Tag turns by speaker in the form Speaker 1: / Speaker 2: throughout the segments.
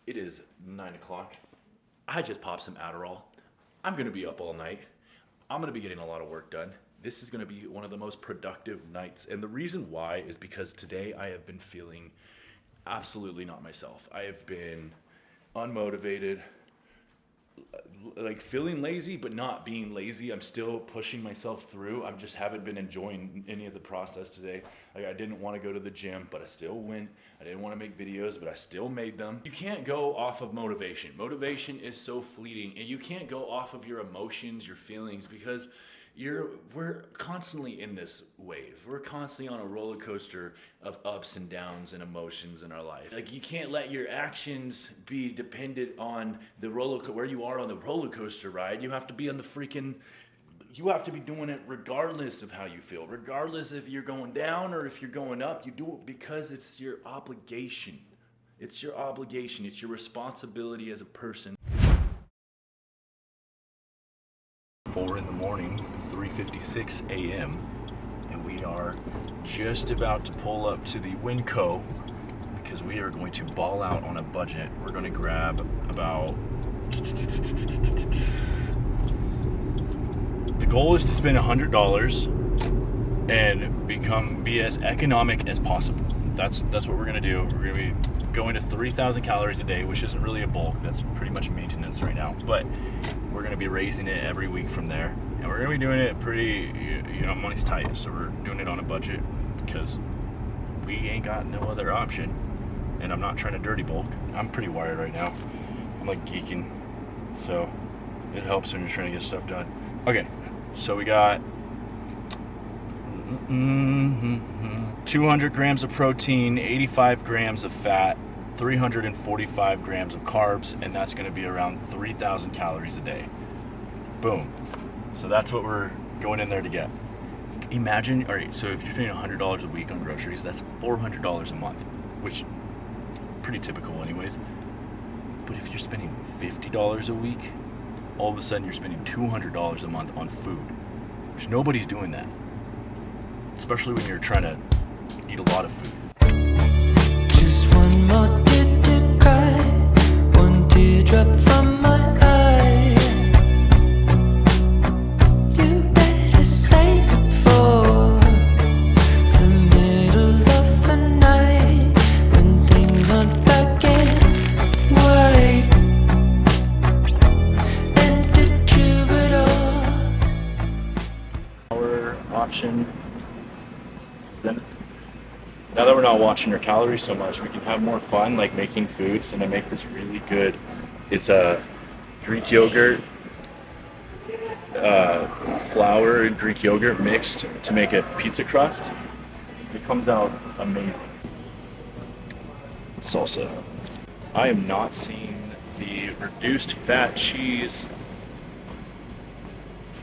Speaker 1: It is 9 o'clock. I just popped some Adderall. I'm gonna be up all night. I'm gonna be getting a lot of work done. This is gonna be one of the most productive nights. And the reason why is because today I have been feeling absolutely not myself. I have been unmotivated, like feeling lazy, but not being lazy. I'm still pushing myself through. I just haven't been enjoying any of the process today. Like, I didn't want to go to the gym, but I still went. I didn't want to make videos, but I still made them. You can't go off of motivation. Motivation is so fleeting, and you can't go off of your emotions, your feelings, because we're constantly in this wave. We're constantly on a roller coaster of ups and downs and emotions in our life. Like, you can't let your actions be dependent on where you are on the roller coaster ride. You have to be on you have to be doing it regardless of how you feel, regardless if you're going down or if you're going up. You do it because it's your obligation. It's your obligation. It's your responsibility as a person. 4 in the morning, 3:56 a.m. and we are just about to pull up to the Winco because we are going to ball out on a budget. We're going to grab about, the goal is to spend $100 and be as economic as possible. That's what we're going to do. We're going to be going to 3,000 calories a day, which isn't really a bulk. That's pretty much maintenance right now, but we're going to be raising it every week from there, and we're going to be doing it pretty, money's tight, so we're doing it on a budget because we ain't got no other option, and I'm not trying to dirty bulk. I'm pretty wired right now. I'm like geeking, so it helps when you're trying to get stuff done. Okay, so we got 200 grams of protein, 85 grams of fat, 345 grams of carbs, and that's going to be around 3,000 calories a day. Boom. So that's what we're going in there to get. Imagine, all right, so if you're spending $100 a week on groceries, that's $400 a month, which pretty typical anyways. But if you're spending $50 a week, all of a sudden you're spending $200 a month on food, which nobody's doing that, especially when you're trying to eat a lot of food.
Speaker 2: Just one more tear to cry, one teardrop from my eye. You better save it for the middle of the night, when things aren't black and white. And the troubadour.
Speaker 1: Our option then. Now that we're not watching our calories so much, we can have more fun, like making foods. And I make this really good. It's a Greek yogurt, flour and Greek yogurt mixed to make a pizza crust. It comes out amazing. Salsa. I am not seeing the reduced fat cheese.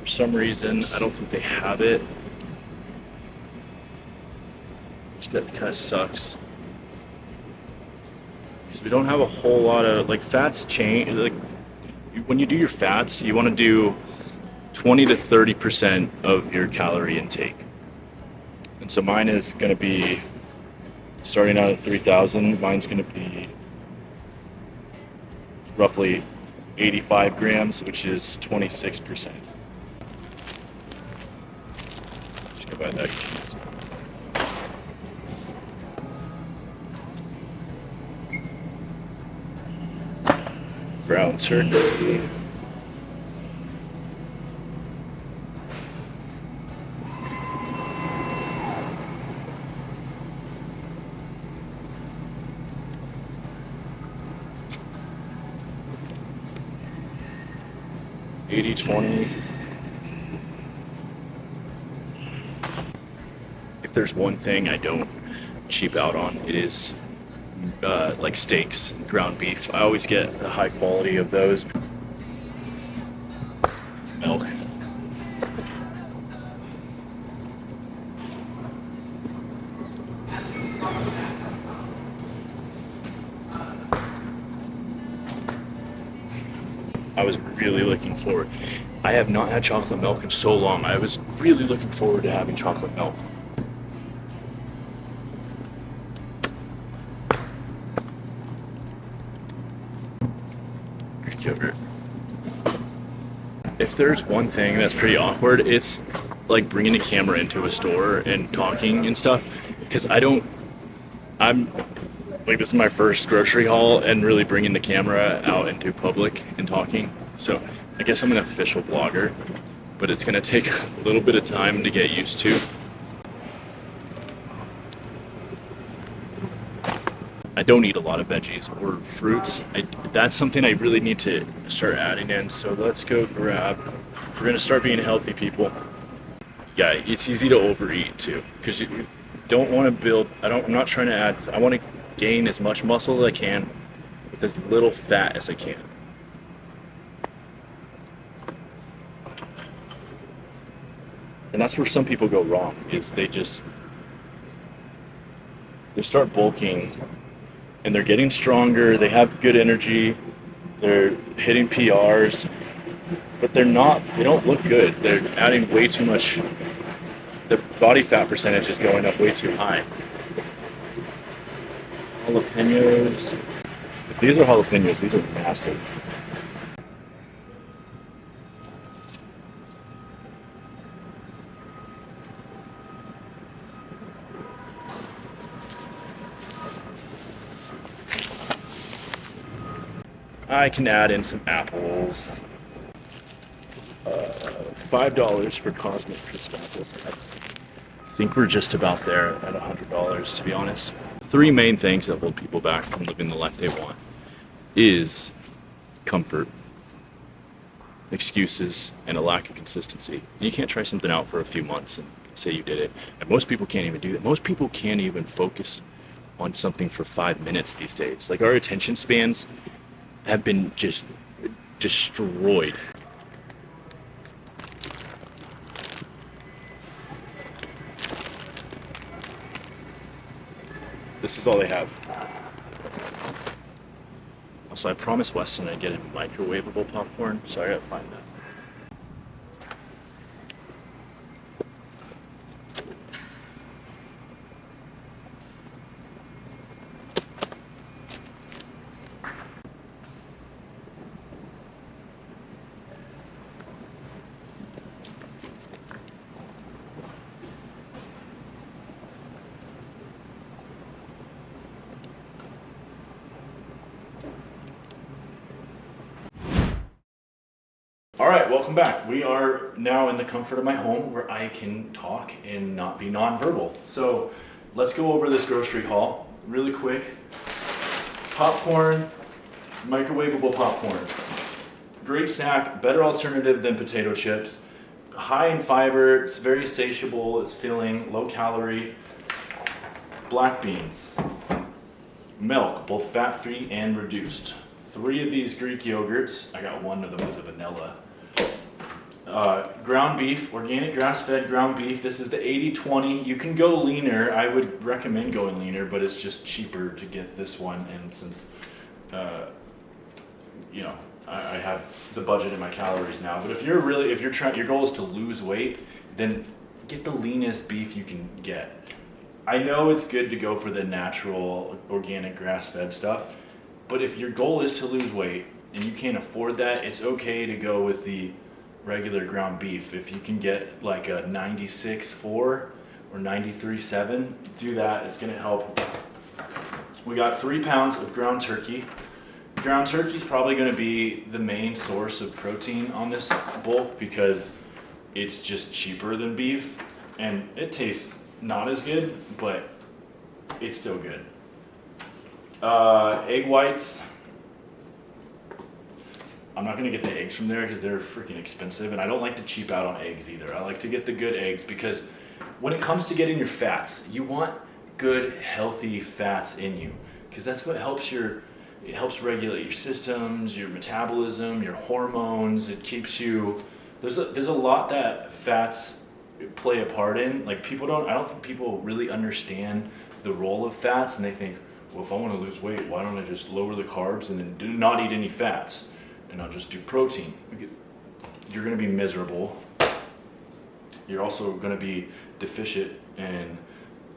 Speaker 1: For some reason, I don't think they have it. That kind of sucks because we don't have a whole lot of, like, fats change. Like, when you do your fats, you want to do 20 to 30% of your calorie intake, and so mine is going to be starting out at 3,000. Mine's going to be roughly 85 grams, which is 26%. Just go buy that. Brown turkey. $80-20. If there's one thing I don't cheap out on, it is like steaks, ground beef. I always get the high quality of those. Milk. I was really looking forward. I have not had chocolate milk in so long. I was really looking forward to having chocolate milk. Greek yogurt. If there's one thing that's pretty awkward, it's like bringing the camera into a store and talking and stuff. Because I'm like, this is my first grocery haul and really bringing the camera out into public and talking. So I guess I'm an official vlogger, but it's gonna take a little bit of time to get used to. I don't eat a lot of veggies or fruits. That's something I really need to start adding in. So let's go grab. We're gonna start being healthy people. Yeah, it's easy to overeat too, because you don't want to build. I'm not trying to add. I want to gain as much muscle as I can with as little fat as I can. And that's where some people go wrong. Is they start bulking. And they're getting stronger, they have good energy, they're hitting PRs, but they don't look good. They're adding way too much, the body fat percentage is going up way too high. Jalapenos. If these are jalapenos, these are massive. I can add in some apples. $5 for Cosmic Crisp apples. I think we're just about there at $100, to be honest. Three main things that hold people back from living the life they want is comfort, excuses, and a lack of consistency. You can't try something out for a few months and say you did it. And most people can't even do that. Most people can't even focus on something for 5 minutes these days. Like, our attention spans have been just destroyed. This is all they have. Also, I promised Weston I'd get him microwavable popcorn, so I gotta find that. All right, welcome back. We are now in the comfort of my home where I can talk and not be nonverbal. So let's go over this grocery haul really quick. Popcorn, microwavable popcorn. Great snack, better alternative than potato chips. High in fiber, it's very satiable, it's filling, low calorie. Black beans. Milk, both fat-free and reduced. 3 of these Greek yogurts. I got one of them as a vanilla. Ground beef, organic grass-fed ground beef. This is the 80-20. You can go leaner. I would recommend going leaner, but it's just cheaper to get this one. And since, I have the budget in my calories now. But if you're trying, your goal is to lose weight, then get the leanest beef you can get. I know it's good to go for the natural, organic, grass-fed stuff, but if your goal is to lose weight and you can't afford that, it's okay to go with the regular ground beef. If you can get like a 96.4 or 93.7, do that. It's gonna help. We got 3 pounds of ground turkey. Ground turkey is probably gonna be the main source of protein on this bulk because it's just cheaper than beef and it tastes not as good, but it's still good. Egg whites. I'm not gonna get the eggs from there because they're freaking expensive, and I don't like to cheap out on eggs either. I like to get the good eggs because when it comes to getting your fats, you want good, healthy fats in you because that's what helps it helps regulate your systems, your metabolism, your hormones. It keeps you. There's a lot that fats play a part in. Like I don't think people really understand the role of fats, and they think, well, if I want to lose weight, why don't I just lower the carbs and then do not eat any fats, and I'll just do protein? You're going to be miserable. You're also going to be deficient in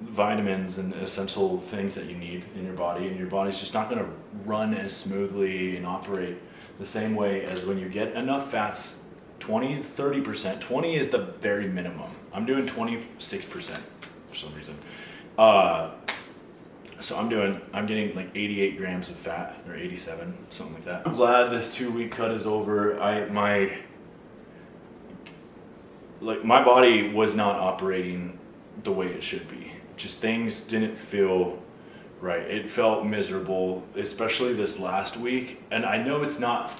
Speaker 1: vitamins and essential things that you need in your body, and your body's just not going to run as smoothly and operate the same way as when you get enough fats. 20-30%. 20 is the very minimum. I'm doing 26% for some reason. So I'm getting like 88 grams of fat, or 87, something like that. I'm glad this 2-week cut is over. My body was not operating the way it should be. Just things didn't feel right. It felt miserable, especially this last week. And I know it's not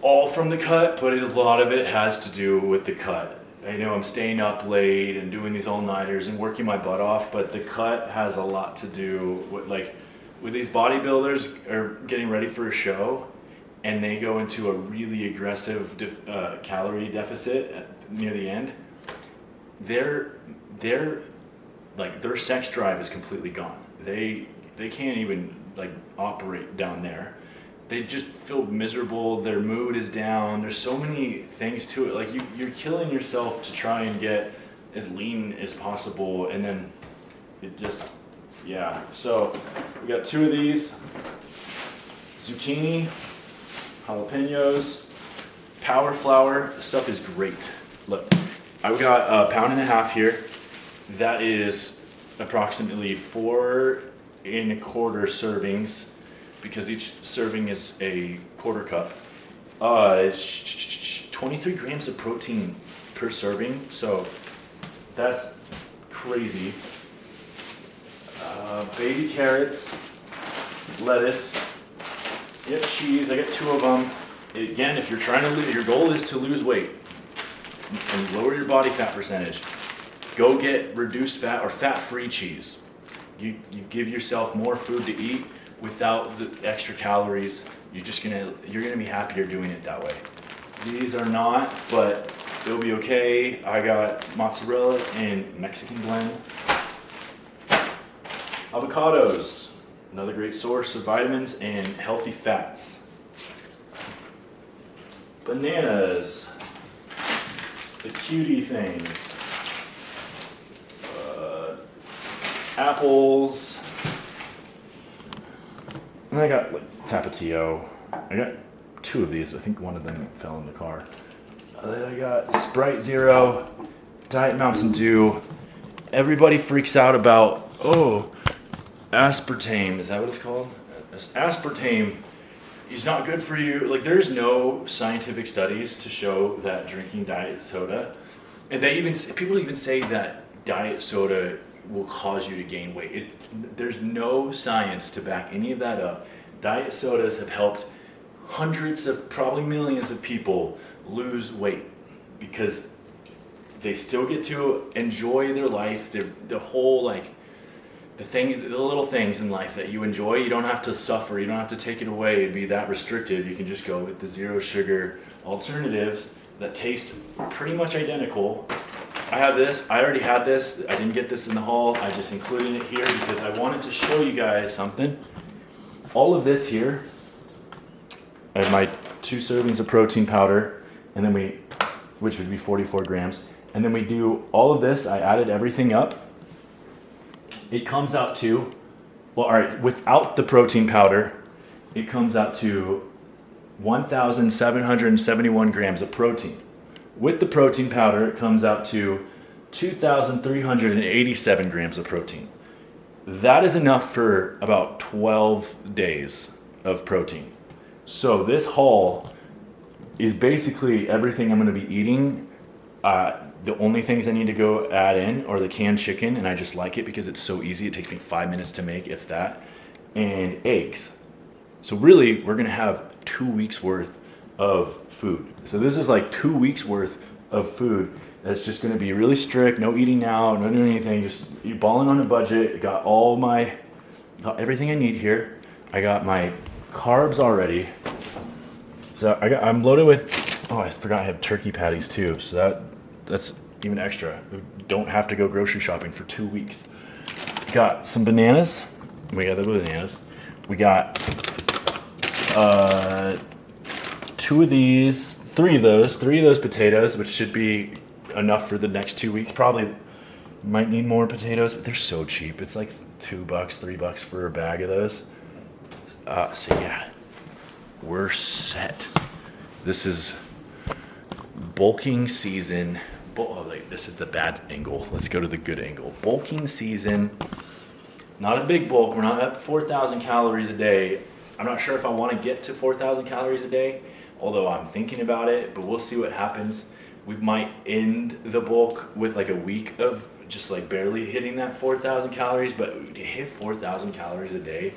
Speaker 1: all from the cut, but a lot of it has to do with the cut. I know I'm staying up late and doing these all-nighters and working my butt off, but the cut has a lot to do with these bodybuilders are getting ready for a show, and they go into a really aggressive calorie deficit near the end. Their sex drive is completely gone. They can't even operate down there. They just feel miserable. Their mood is down. There's so many things to it. Like you're killing yourself to try and get as lean as possible, and then it just, yeah. So we got 2 of these: zucchini, jalapenos, power flour. This stuff is great. Look, I've got 1.5 pounds here. That is approximately 4 1/4 servings, because each serving is a 1/4 cup. 23 grams of protein per serving, so that's crazy. Baby carrots, lettuce, yep, cheese. I got 2 of them. Again, if you're trying to lose, your goal is to lose weight and lower your body fat percentage, go get reduced fat or fat-free cheese. You give yourself more food to eat without the extra calories. You're gonna be happier doing it that way. These are not, but they'll be okay. I got mozzarella and Mexican blend. Avocados, another great source of vitamins and healthy fats. Bananas, the cutie things. Apples. And I got Tapatio. I got 2 of these. I think one of them fell in the car. Then I got Sprite Zero, Diet Mountain Dew. Everybody freaks out about, aspartame. Is that what it's called? Aspartame is not good for you. Like, there's no scientific studies to show that drinking diet soda, and people even say that diet soda will cause you to gain weight. There's no science to back any of that up. Diet sodas have helped hundreds of, probably millions of people lose weight because they still get to enjoy their life. The whole, the little things in life that you enjoy, you don't have to suffer. You don't have to take it away and be that restrictive. You can just go with the 0 sugar alternatives that taste pretty much identical. I have this. I already had this. I didn't get this in the haul. I just included it here because I wanted to show you guys something. All of this here, I have my 2 servings of protein powder, and then which would be 44 grams. And then we do all of this. I added everything up. It comes out to, without the protein powder, it comes out to 1,771 grams of protein. With the protein powder, it comes out to 2,387 grams of protein. That is enough for about 12 days of protein. So this haul is basically everything I'm going to be eating. The only things I need to go add in are the canned chicken, and I just like it because it's so easy. It takes me 5 minutes to make, if that, and eggs. So really, we're going to have 2 weeks worth of food. So this is like 2 weeks worth of food that's just going to be really strict. No eating out, no doing anything. Just you balling on a budget. Got everything I need here. I got my carbs already. So I'm loaded with. I forgot I have turkey patties too. So that's even extra. We don't have to go grocery shopping for 2 weeks. Got some bananas. We got the bananas. We got 2 of these, 3 of those potatoes, which should be enough for the next 2 weeks. Probably Might need more potatoes, but they're so cheap. It's like $2, $3 for a bag of those. So yeah, we're set. This is bulking season. Oh, wait, this is the bad angle. Let's go to the good angle. Bulking season. Not a big bulk. We're not at 4,000 calories a day. I'm not sure if I want to get to 4,000 calories a day, although I'm thinking about it, but we'll see what happens. We might end the bulk with like a week of just like barely hitting that 4,000 calories, but to hit 4,000 calories a day,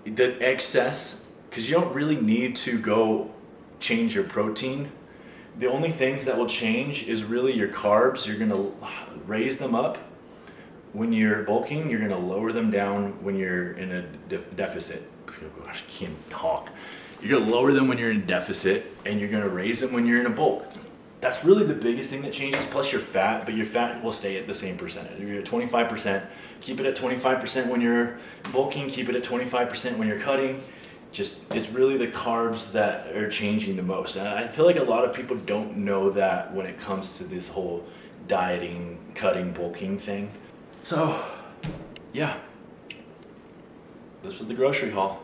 Speaker 1: the excess, because you don't really need to go change your protein. The only things that will change is really your carbs. You're gonna raise them up when you're bulking. You're gonna lower them down when you're in a deficit. Oh gosh, I can't talk. You're gonna lower them when you're in deficit, and you're gonna raise them when you're in a bulk. That's really the biggest thing that changes, plus your fat, but your fat will stay at the same percentage. You're at 25%, keep it at 25% when you're bulking, keep it at 25% when you're cutting. Just, it's really the carbs that are changing the most. And I feel like a lot of people don't know that when it comes to this whole dieting, cutting, bulking thing. So, yeah, this was the grocery haul.